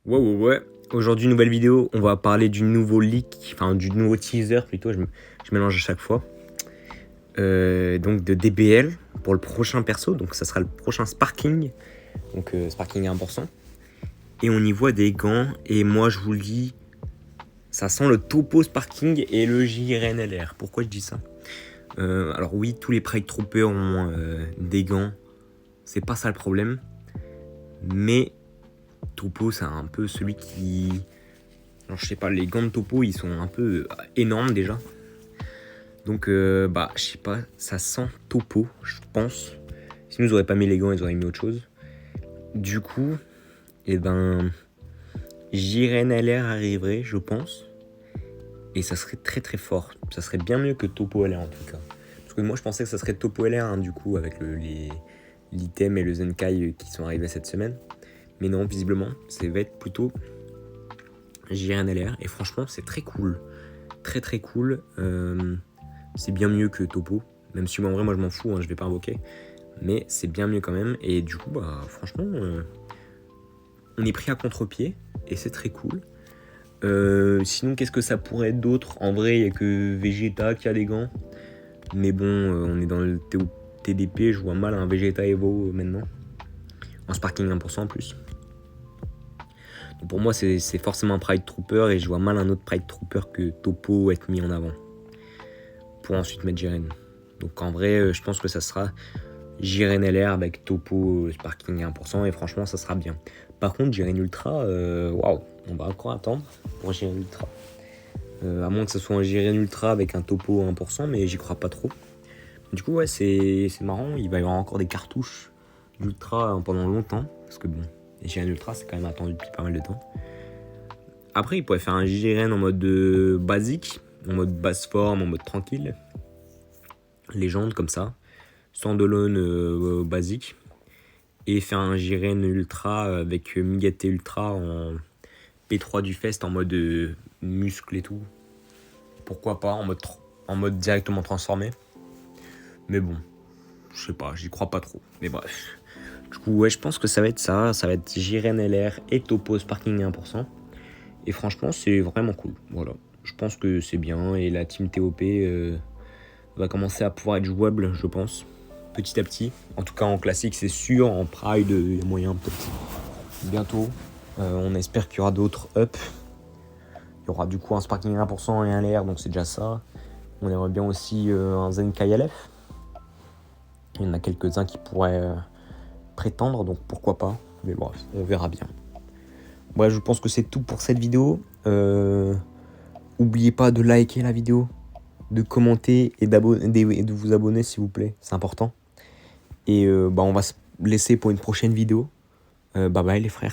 Ouais. Aujourd'hui, nouvelle vidéo. On va parler du nouveau leak, enfin du nouveau teaser plutôt. Je mélange à chaque fois. Donc de DBL pour le prochain perso. Donc ça sera le prochain Sparking. Donc Sparking à 1%. Et on y voit des gants. Et moi, je vous le dis, ça sent le topo Sparking et le JRNLR. Pourquoi je dis ça? Alors oui, tous les Pride Troopers ont des gants. C'est pas ça le problème. Mais Topo, c'est un peu celui qui... Alors, je sais pas, les gants de Topo, ils sont un peu énormes déjà. Donc, je sais pas, ça sent Topo, je pense. Sinon, ils auraient pas mis les gants, ils auraient mis autre chose. Du coup, JRNLR arriverait, je pense. Et ça serait très très fort. Ça serait bien mieux que Topo LR en tout cas. Parce que moi, je pensais que ça serait Topo LR, hein, du coup, avec l'item et le Zenkai qui sont arrivés cette semaine. Mais non, visiblement, ça va être plutôt JRNLR. Et franchement, c'est très cool. Très très cool. C'est bien mieux que Topo. Même si en vrai, moi je m'en fous, hein, je vais pas invoquer. Mais c'est bien mieux quand même. Et du coup, franchement, on est pris à contre-pied. Et c'est très cool. Sinon, qu'est-ce que ça pourrait être d'autre? En vrai, il n'y a que Vegeta qui a des gants. Mais bon, on est dans le TDP. Je vois mal un Vegeta Evo maintenant. En Sparking 1% en plus. Donc pour moi, c'est forcément un Pride Trooper. Et je vois mal un autre Pride Trooper que Topo être mis en avant. Pour ensuite mettre Jiren. Donc en vrai, je pense que ça sera Jiren LR avec Topo Sparking 1%. Et franchement, ça sera bien. Par contre, Jiren Ultra, waouh, on va encore attendre pour Jiren Ultra. À moins que ce soit un Jiren Ultra avec un Topo 1%, mais j'y crois pas trop. Du coup, ouais, c'est marrant. Il va y avoir encore des cartouches d'Ultra pendant longtemps. Parce que bon, les Jiren Ultra, c'est quand même attendu depuis pas mal de temps. Après, il pourrait faire un Jiren en mode basique, en mode basse forme, en mode tranquille. Légende comme ça. Standalone basique. Et faire un Jiren Ultra avec Migate Ultra en P3 du Fest en mode muscle et tout. Pourquoi pas, en mode directement transformé. Mais bon, je sais pas, j'y crois pas trop. Mais bref. Du coup, ouais, je pense que ça va être ça. Ça va être Jiren LR et Topo Sparking 1%. Et franchement, c'est vraiment cool. Voilà. Je pense que c'est bien. Et la team TOP va commencer à pouvoir être jouable, je pense. Petit à petit. En tout cas, en classique, c'est sûr. En Pride, il y a moyen peut-être bientôt. On espère qu'il y aura d'autres up. Il y aura du coup un Sparking 1% et un LR, donc c'est déjà ça. On aimerait bien aussi un Zenkai LF. Il y en a quelques-uns qui pourraient prétendre, donc pourquoi pas. Mais bref, on verra bien. Ouais, je pense que c'est tout pour cette vidéo. N'oubliez pas de liker la vidéo, de commenter et de vous abonner s'il vous plaît, c'est important. Et on va se laisser pour une prochaine vidéo. Bye bye les frères.